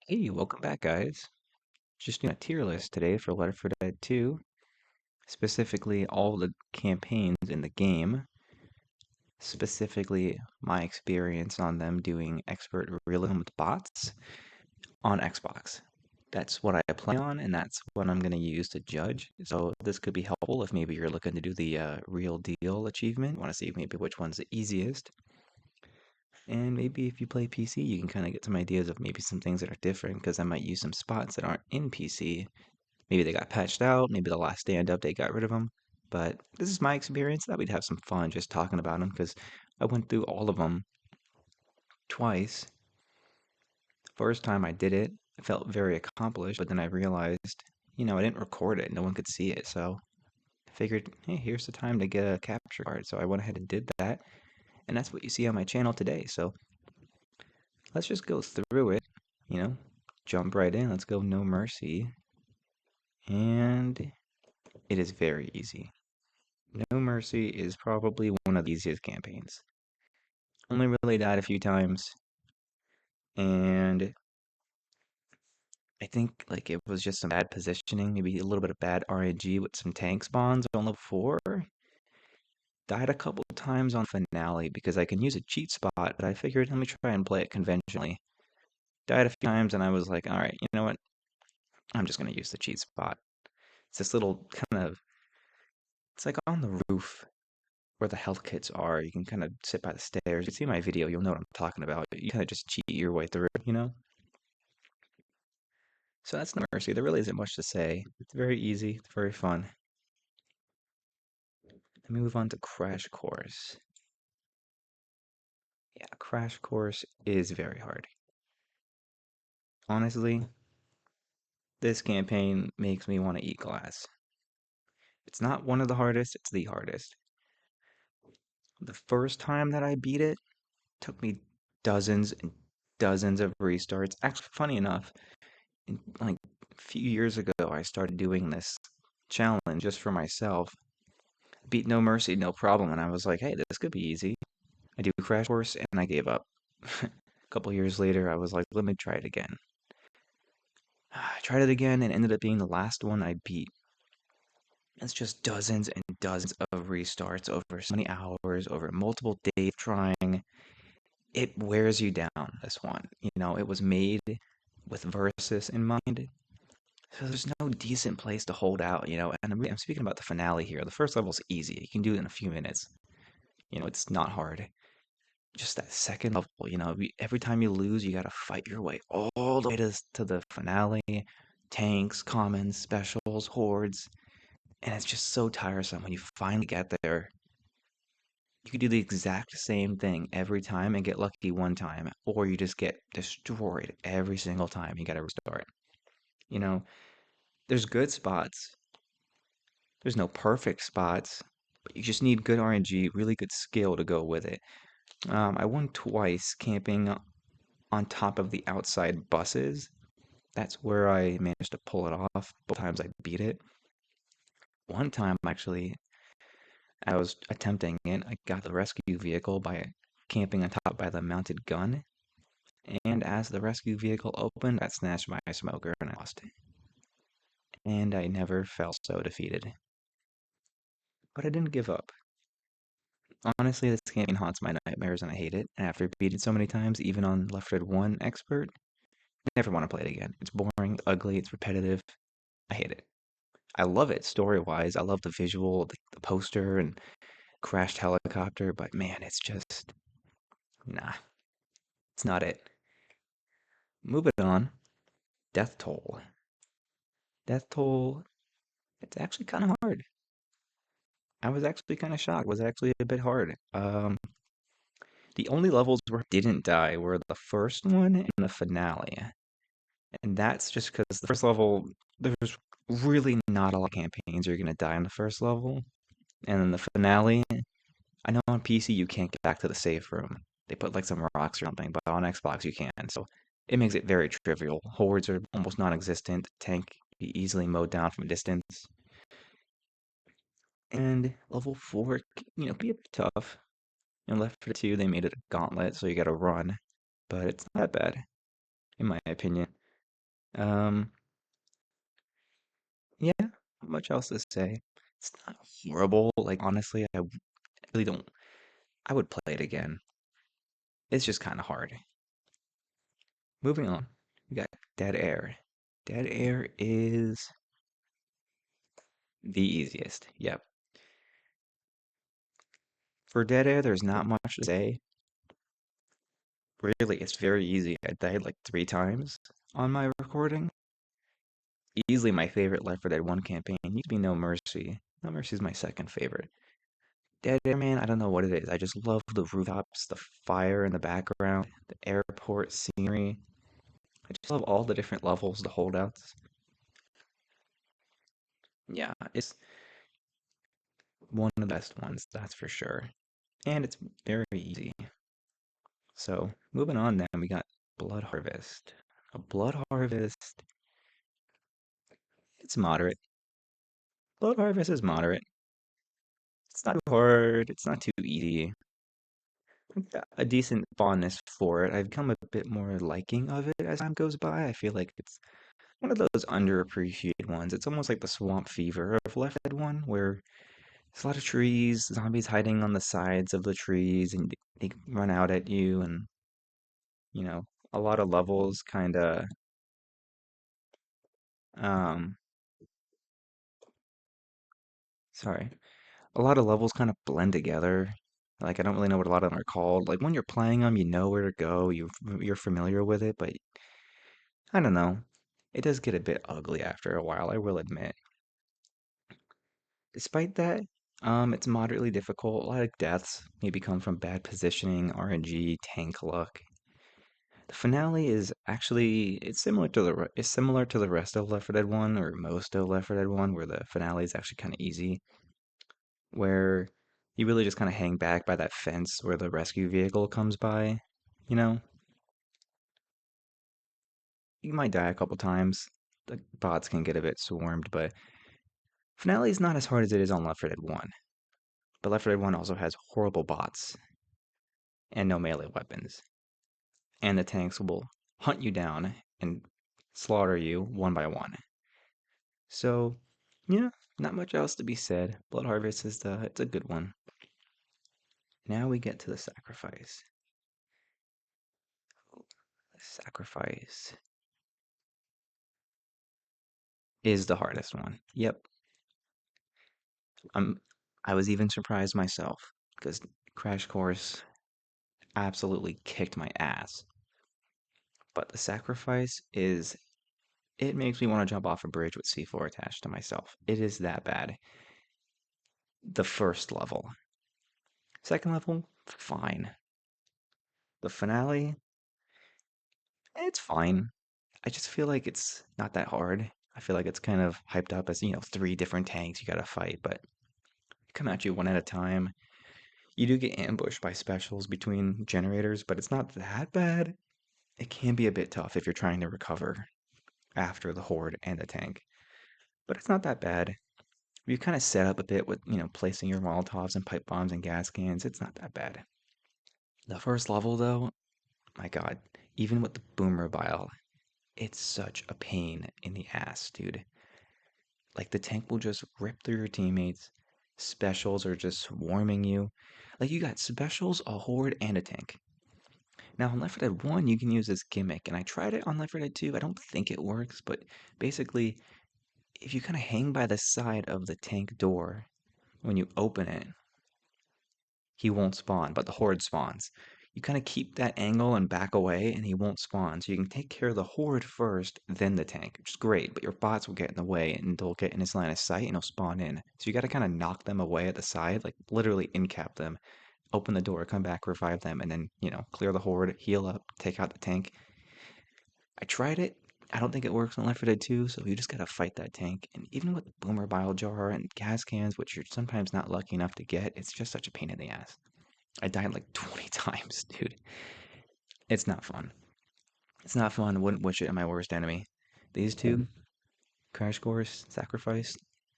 Hey, welcome back, guys. Just doing a tier list today for Left 4 Dead 2, specifically all the campaigns in the game, specifically my experience on them doing Expert Realism with bots on Xbox. That's what I play on, and that's what I'm going to use to judge. So this could be helpful if maybe you're looking to do the real deal achievement, want to see maybe which one's the easiest. And maybe if you play PC, you can kind of get some ideas of maybe some things that are different, because I might use some spots that aren't in PC. Maybe they got patched out. Maybe the last stand update got rid of them. But this is my experience. That we'd have some fun just talking about them because I went through all of them twice. First time I did it, I felt very accomplished, but then I realized, I didn't record it. No one could see it. So I figured, hey, here's the time to get a capture card. So I went ahead and did that. And that's what you see on my channel today. So let's just go through it, you know, jump right in. Let's go No Mercy. And it is very easy. No Mercy is probably one of the easiest campaigns. Only really died a few times, and I think like it was just some bad positioning, maybe a little bit of bad RNG with some tank spawns on level 4. Died a couple times on finale because I can use a cheat spot, but I figured let me try and play it conventionally. Died a few times, and I was like, all right, you know what? I'm just gonna use the cheat spot. It's this little kind of, it's like on the roof where the health kits are. You can kind of sit by the stairs. You see my video, you'll know what I'm talking about. You kind of just cheat your way through. So that's No Mercy. There really isn't much to say. It's very easy. It's very fun. Let me move on to Crash Course. Yeah, Crash Course is very hard. Honestly, this campaign makes me want to eat glass. It's not one of the hardest, it's the hardest. The first time that I beat it took me dozens and dozens of restarts. Actually, funny enough, like a few years ago, I started doing this challenge just for myself. Beat No Mercy, no problem, and I was like, hey, this could be easy. I do Crash Course, and I gave up. A couple years later, I was like, let me try it again. I tried it again and ended up being the last one I beat. It's just dozens and dozens of restarts over so many hours, over multiple days trying. It wears you down, this one. It was made with Versus in mind. So there's no decent place to hold out. And I'm speaking about the finale here. The first level's easy. You can do it in a few minutes. It's not hard. Just that second level, every time you lose, you gotta fight your way all the way to the finale. Tanks, commons, specials, hordes. And it's just so tiresome when you finally get there. You could do the exact same thing every time and get lucky one time, or you just get destroyed every single time. You gotta restart. You know, there's good spots. There's no perfect spots, but you just need good RNG, really good skill to go with it. I won twice camping on top of the outside buses. That's where I managed to pull it off. Both times I beat it. One time, actually, I was attempting it. I got the rescue vehicle by camping on top by the mounted gun. And as the rescue vehicle opened, I snatched my smoker and I lost it. And I never felt so defeated. But I didn't give up. Honestly, this campaign haunts my nightmares and I hate it. And after beating it so many times, even on Left 4 Dead 1 Expert, I never want to play it again. It's boring, it's ugly, it's repetitive. I hate it. I love it story-wise. I love the visual, the poster, and crashed helicopter, but man, it's just, nah, it's not it. Moving on, Death Toll. Death Toll, it's actually kind of hard. I was actually kind of shocked. It was actually a bit hard. The only levels where I didn't die were the first one and the finale. And that's just because the first level, there's really not a lot of campaigns you're going to die in the first level. And then the finale, I know on PC you can't get back to the safe room. They put like some rocks or something, but on Xbox you can. So it makes it very trivial. Hordes are almost non-existent. Tank can be easily mowed down from a distance. And level 4, be a bit tough. In Left 4 Dead 2, they made it a gauntlet, so you gotta run. But it's not that bad, in my opinion. Um, yeah, not much else to say. It's not horrible. Like, honestly, really don't. I would play it again. It's just kind of hard. Moving on, we got Dead Air. Dead Air is the easiest. Yep. For Dead Air, there's not much to say. Really, it's very easy. I died like 3 times on my recording. Easily my favorite Left 4 Dead 1 campaign used to be No Mercy. No Mercy is my second favorite. Dead Air, man, I don't know what it is. I just love the rooftops, the fire in the background, the airport scenery. I just love all the different levels, the holdouts. Yeah, it's one of the best ones, that's for sure. And it's very easy. So, moving on then, we got Blood Harvest. A Blood Harvest, it's moderate. Blood Harvest is moderate. It's not too hard, it's not too easy. I've got a decent fondness for it. I've become a bit more liking of it as time goes by. I feel like it's one of those underappreciated ones. It's almost like the swamp fever of Left 4 Dead 1, where there's a lot of trees, zombies hiding on the sides of the trees, and they run out at you, and, you know, a lot of levels kind of, um, sorry, a lot of levels kind of blend together. Like, I don't really know what a lot of them are called. Like, when you're playing them, you know where to go, you're familiar with it, but I don't know. It does get a bit ugly after a while, I will admit. Despite that, it's moderately difficult. A lot of deaths maybe come from bad positioning, RNG, tank luck. The finale is actually it's similar to the rest of Left 4 Dead 1 or most of Left 4 Dead 1, where the finale is actually kind of easy, where you really just kind of hang back by that fence where the rescue vehicle comes by. You know, you might die a couple times. The bots can get a bit swarmed, but finale is not as hard as it is on Left 4 Dead 1. But Left 4 Dead 1 also has horrible bots and no melee weapons. And the tanks will hunt you down and slaughter you one by one. So, yeah, not much else to be said. Blood Harvest is it's a good one. Now we get to the sacrifice. The sacrifice is the hardest one. Yep. I'm I was even surprised myself because Crash Course absolutely kicked my ass. But the sacrifice is it makes me want to jump off a bridge with C4 attached to myself. It is that bad. The first level. Second level, fine. The finale, it's fine. I just feel like it's not that hard. I feel like it's kind of hyped up as, 3 different tanks you gotta fight, but come at you one at a time. You do get ambushed by specials between generators, but it's not that bad. It can be a bit tough if you're trying to recover after the horde and the tank, but it's not that bad. You kind of set up a bit with, placing your Molotovs and pipe bombs and gas cans. It's not that bad. The first level, though, my God, even with the boomer bile, it's such a pain in the ass, dude. Like the tank will just rip through your teammates. Specials are just swarming you. Like you got specials, a horde, and a tank. Now on Left 4 Dead 1, you can use this gimmick, and I tried it on Left 4 Dead 2. I don't think it works, but basically, if you kind of hang by the side of the tank door when you open it, he won't spawn, but the horde spawns. You kind of keep that angle and back away, and he won't spawn. So you can take care of the horde first, then the tank, which is great. But your bots will get in the way, and they'll get in his line of sight, and he'll spawn in. So you got to kind of knock them away at the side, like literally incap them, open the door, come back, revive them, and then clear the horde, heal up, take out the tank. I tried it. I don't think it works on Left 4 Dead 2, so you just gotta fight that tank. And even with Boomer Bile Jar and gas cans, which you're sometimes not lucky enough to get, it's just such a pain in the ass. I died like 20 times, dude. It's not fun. It's not fun. Wouldn't wish it on my worst enemy. These two, Crash Course, Sacrifice,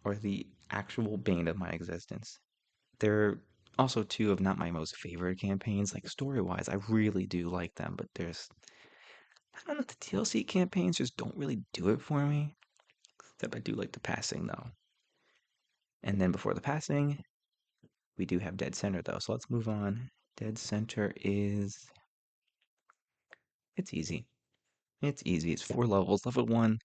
are the actual bane of my existence. They're also two of not my most favorite campaigns. Like story wise, I really do like them, but I don't know, the TLC campaigns just don't really do it for me. Except I do like the passing though. And then before the passing, we do have Dead Center though. So let's move on. Dead Center is it's easy. It's easy. It's 4 levels. Level 1.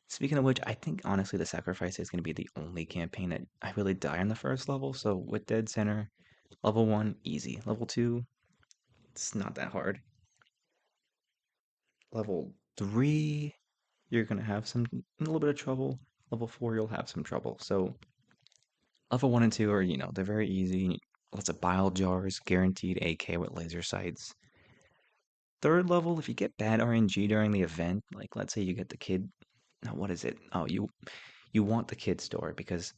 Speaking of which, I think honestly the sacrifice is going to be the only campaign that I really die on the first level. So with Dead Center, level 1, easy. Level 2, it's not that hard. Level 3, you're going to have a little bit of trouble. Level 4, you'll have some trouble. So level 1 and 2 are, they're very easy. Lots of bile jars, guaranteed AK with laser sights. Third level, if you get bad RNG during the event, like let's say you get the kid, now what is it? Oh, you want the kid store because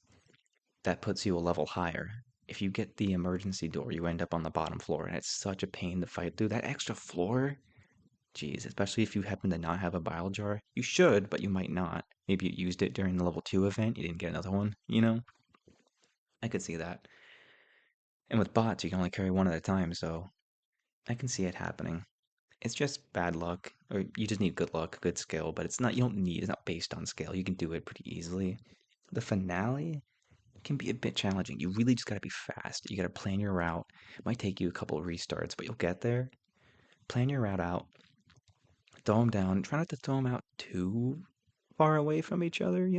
that puts you a level higher. If you get the emergency door, you end up on the bottom floor, and it's such a pain to fight through. That extra floor, geez, especially if you happen to not have a bile jar. You should, but you might not. Maybe you used it during the level 2 event, you didn't get another one? I could see that. And with bots, you can only carry one at a time, so I can see it happening. It's just bad luck, or you just need good luck, good skill, but it's not based on skill. You can do it pretty easily. The finale can be a bit challenging. You really just got to be fast. You got to plan your route. It might take you a couple of restarts, but you'll get there. Plan your route out. Throw them down. Try not to throw them out too far away from each other.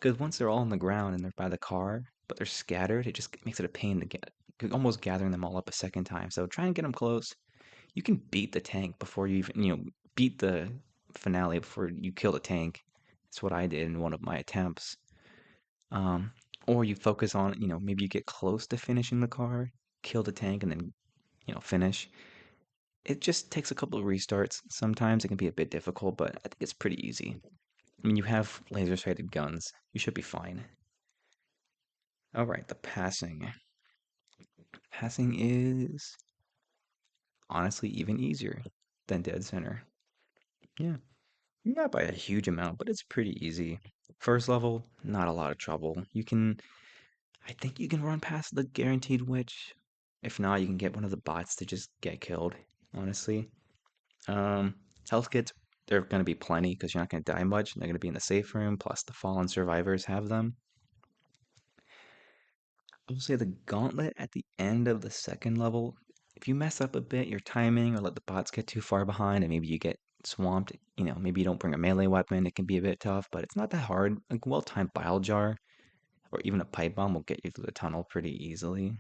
Because once they're all on the ground and they're by the car, but they're scattered, it just makes it a pain to get. Almost gathering them all up a second time. So try and get them close. You can beat the tank before you even, beat the finale before you kill the tank. That's what I did in one of my attempts. Um, or you focus on, maybe you get close to finishing the car, kill the tank, and then, finish. It just takes a couple of restarts. Sometimes it can be a bit difficult, but I think it's pretty easy. I mean, you have laser sighted guns. You should be fine. All right, the passing. Passing is honestly even easier than Dead Center. Yeah, not by a huge amount, but it's pretty easy. First level, not a lot of trouble. I think you can run past the guaranteed witch. If not, you can get one of the bots to just get killed, honestly. Um, Health kits, there are going to be plenty because you're not going to die much. They're going to be in the safe room, plus the fallen survivors have them. I will say the gauntlet at the end of the second level, if you mess up a bit, your timing, or let the bots get too far behind, and maybe you get swamped, maybe you don't bring a melee weapon, it can be a bit tough, but it's not that hard. A well-timed bile jar or even a pipe bomb will get you through the tunnel pretty easily.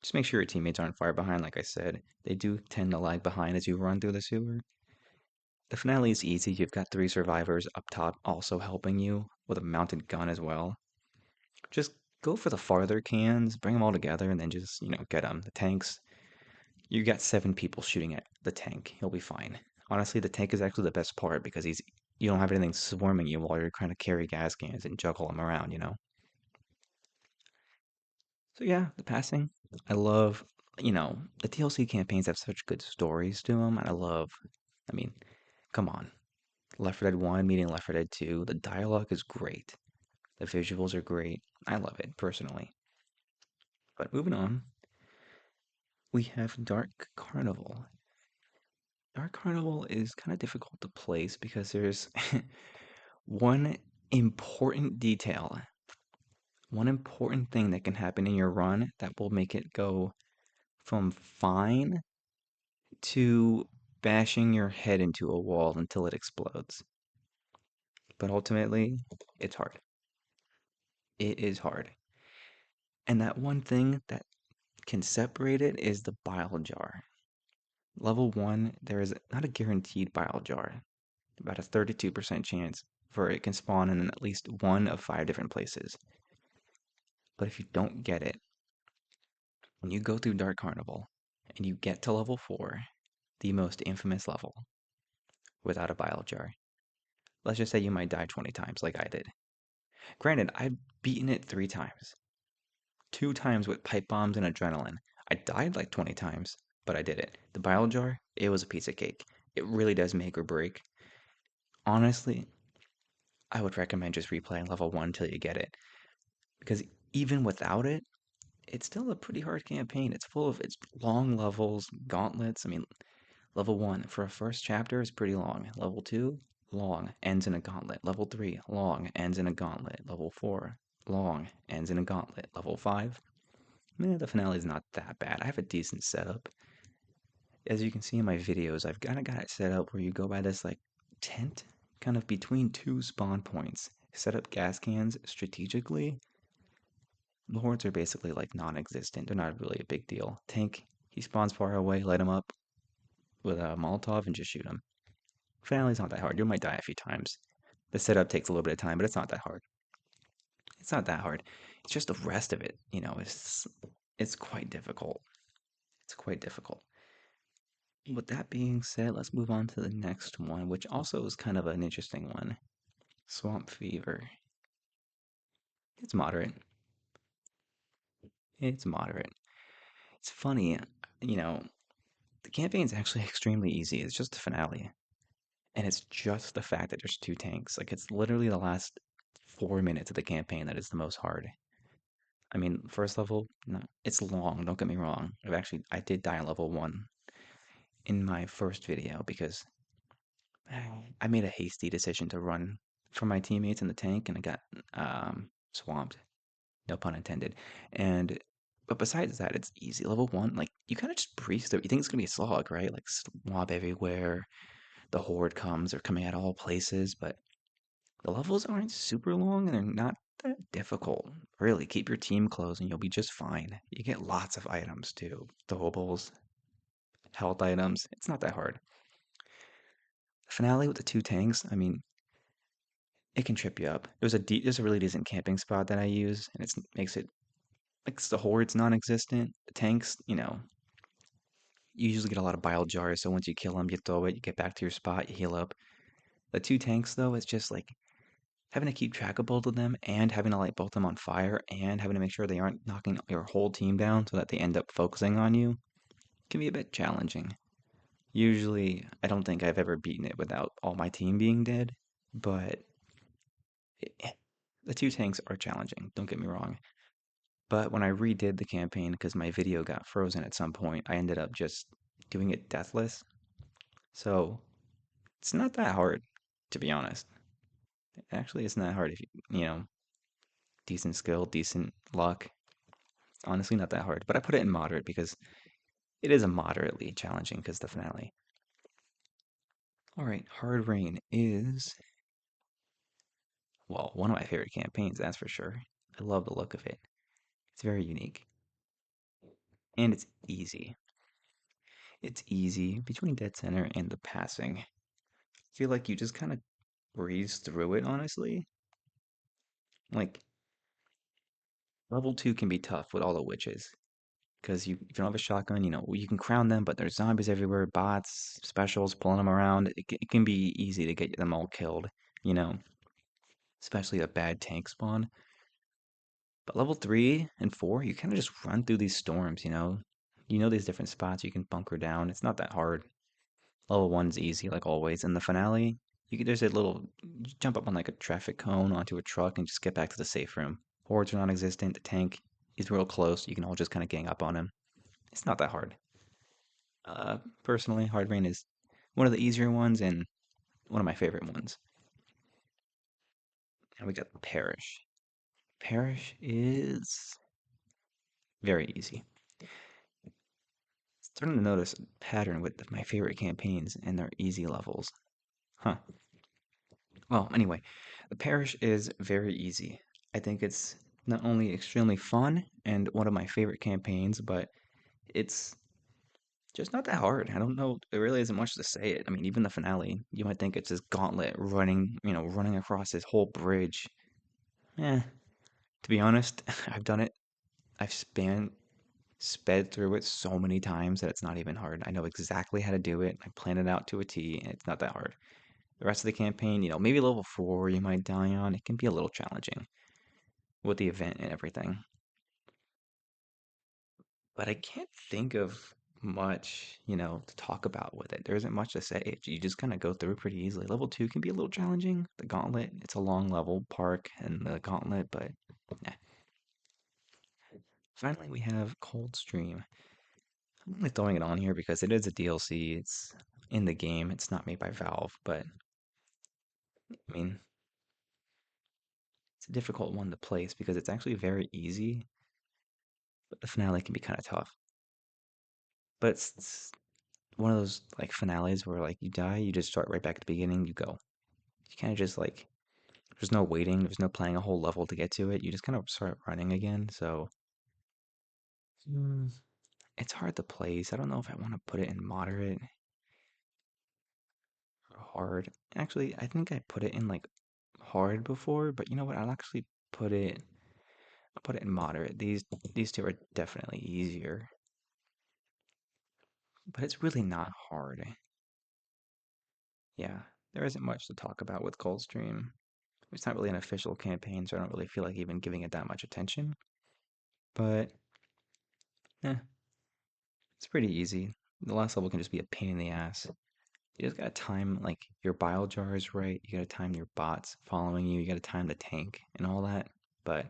Just make sure your teammates aren't far behind, like I said. They do tend to lag behind as you run through the sewer. The finale is easy. You've got 3 survivors up top also helping you with a mounted gun as well. Just go for the farther cans, bring them all together, and then just, get them. The tanks, you got 7 people shooting at the tank. He'll be fine. Honestly, the tank is actually the best part because you don't have anything swarming you while you're trying to carry gas cans and juggle them around. So yeah, the passing. I love, the TLC campaigns have such good stories to them, and I mean, come on. Left 4 Dead 1 meeting Left 4 Dead 2, the dialogue is great. The visuals are great. I love it, personally. But moving on, we have Dark Carnival. Dark Carnival is kind of difficult to place because there's one important detail, one important thing that can happen in your run that will make it go from fine to bashing your head into a wall until it explodes. But ultimately, it's hard. It is hard. And that one thing that can separate it is the bile jar. Level 1, there is not a guaranteed bile jar, about a 32% chance for it can spawn in at least one of 5 different places. But if you don't get it, when you go through Dark Carnival and you get to level 4, the most infamous level, without a bile jar, let's just say you might die 20 times like I did. Granted, I've beaten it 3 times. 2 times with pipe bombs and adrenaline. I died like 20 times, but I did it. The bile jar, it was a piece of cake. It really does make or break. Honestly, I would recommend just replaying level 1 until you get it. Because even without it, it's still a pretty hard campaign. It's full of it's long levels, gauntlets. I mean, Level 1 for a first chapter is pretty long. Level 2, long, ends in a gauntlet. Level 3, long, ends in a gauntlet. Level 4, long, ends in a gauntlet. Level 5, the finale is not that bad. I have a decent setup. As you can see in my videos, I've kind of got it set up where you go by this like tent kind of between two spawn points. Set up gas cans strategically. The hordes are basically like non-existent. They're not really a big deal. Tank, he spawns far away, light him up with a Molotov and just shoot him. Finale's not that hard. You might die a few times. The setup takes a little bit of time, but it's not that hard. It's not that hard. It's just the rest of it, it's quite difficult. It's quite difficult. With that being said, let's move on to the next one, which also is kind of an interesting one. Swamp Fever. It's moderate. It's moderate. It's funny, you know, the campaign's actually extremely easy. It's just the finale. And it's just the fact that there's two tanks. Like, it's literally the last 4 minutes of the campaign that is the most hard. I mean, first level, no, it's long, don't get me wrong. I did die on level 1 in my first video because I made a hasty decision to run for my teammates in the tank and I got swamped. No pun intended. And but besides that, it's easy. Level 1, like you kind of just breeze through. You think it's gonna be a slog, right? Like swamp everywhere. The horde comes. They're coming at all places, but the levels aren't super long and they're not that difficult. Really, keep your team close and you'll be just fine. You get lots of items too. Throwables, health items. It's not that hard. The finale with the two tanks, I mean, it can trip you up. There's a really decent camping spot that I use, and it makes the hordes non-existent. The tanks, you usually get a lot of bile jars, so once you kill them, you throw it, you get back to your spot, you heal up. The two tanks, though, it's just like having to keep track of both of them and having to light both of them on fire and having to make sure they aren't knocking your whole team down so that they end up focusing on you can be a bit challenging. Usually, I don't think I've ever beaten it without all my team being dead, but it, the two tanks are challenging, don't get me wrong. But when I redid the campaign, because my video got frozen at some point, I ended up just doing it deathless. So it's not that hard, to be honest. Actually, it's not hard if decent skill, decent luck. Honestly, not that hard. But I put it in moderate because it is a moderately challenging because the finale. All right, Hard Rain is, well, one of my favorite campaigns, that's for sure. I love the look of it. It's very unique. And it's easy. It's easy between Dead Center and the passing. I feel like you just kind of breeze through it, honestly. Like, level 2 can be tough with all the witches. Because if you don't have a shotgun, you can crown them, but there's zombies everywhere, bots, specials, pulling them around. It can be easy to get them all killed, you know, especially a bad tank spawn. But level 3 and 4, you kind of just run through these storms, you know. You know these different spots you can bunker down. It's not that hard. Level 1's easy, like always. In the finale, there's a little, you jump up on like a traffic cone onto a truck and just get back to the safe room. Hordes are non-existent. The tank is real close. You can all just kind of gang up on him. It's not that hard. Personally, Hard Rain is one of the easier ones and one of my favorite ones. And we got Parish. Parish is very easy. Starting to notice a pattern with my favorite campaigns and their easy levels. Huh. Well, anyway, the Parish is very easy. I think it's not only extremely fun and one of my favorite campaigns, but it's just not that hard. I don't know. There really isn't much to say it. I mean, even the finale, you might think it's this gauntlet running across this whole bridge. Eh, to be honest, I've done it. I've sped through it so many times that it's not even hard. I know exactly how to do it. I plan it out to a T, and it's not that hard. The rest of the campaign, maybe level 4 you might die on. It can be a little challenging with the event and everything. But I can't think of much, to talk about with it. There isn't much to say. You just kind of go through it pretty easily. Level 2 can be a little challenging. The Gauntlet, it's a long level, Park, and the Gauntlet, but yeah. Finally, we have Coldstream. I'm only throwing it on here because it is a DLC. It's in the game. It's not made by Valve, but I mean, it's a difficult one to place because it's actually very easy, but the finale can be kind of tough. But it's one of those like finales where like you die, you just start right back at the beginning, you go. You kind of just like there's no waiting, there's no playing a whole level to get to it. You just kind of start running again. So it's hard to place. I don't know if I want to put it in moderate or hard. Actually, I think I put it in like hard before, but you know what? I'll put it in moderate. These two are definitely easier, but it's really not hard. Yeah, there isn't much to talk about with Coldstream. It's not really an official campaign, so I don't really feel like even giving it that much attention. But it's pretty easy. The last level can just be a pain in the ass. You just gotta time like your bile jars right. You gotta time your bots following you. You gotta time the tank and all that. But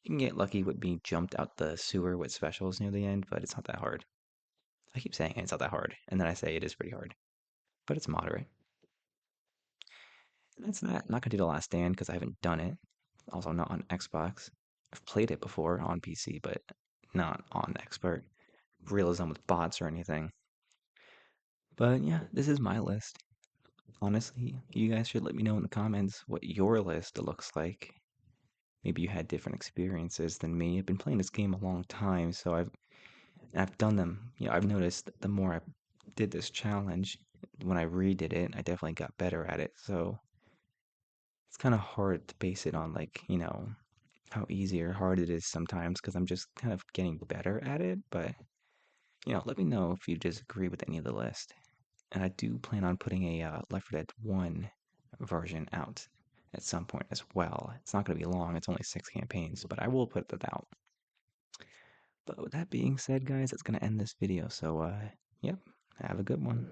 you can get lucky with being jumped out the sewer with specials near the end. But it's not that hard. I keep saying it's not that hard, and then I say it is pretty hard, but it's moderate. And that's that. I'm not gonna do the Last Stand because I haven't done it. Also, not on Xbox. I've played it before on PC, but not on Expert Realism with bots or anything. But yeah, this is my list. Honestly, you guys should let me know in the comments what your list looks like. Maybe you had different experiences than me. I've been playing this game a long time, so I've done them. You know, I've noticed the more I did this challenge, when I redid it, I definitely got better at it. So it's kind of hard to base it on like, how easy or hard it is sometimes because I'm just kind of getting better at it. But, let me know if you disagree with any of the list. And I do plan on putting a Left 4 Dead 1 version out at some point as well. It's not going to be long, it's only 6 campaigns, but I will put that out. But with that being said, guys, that's going to end this video. So, yep, have a good one.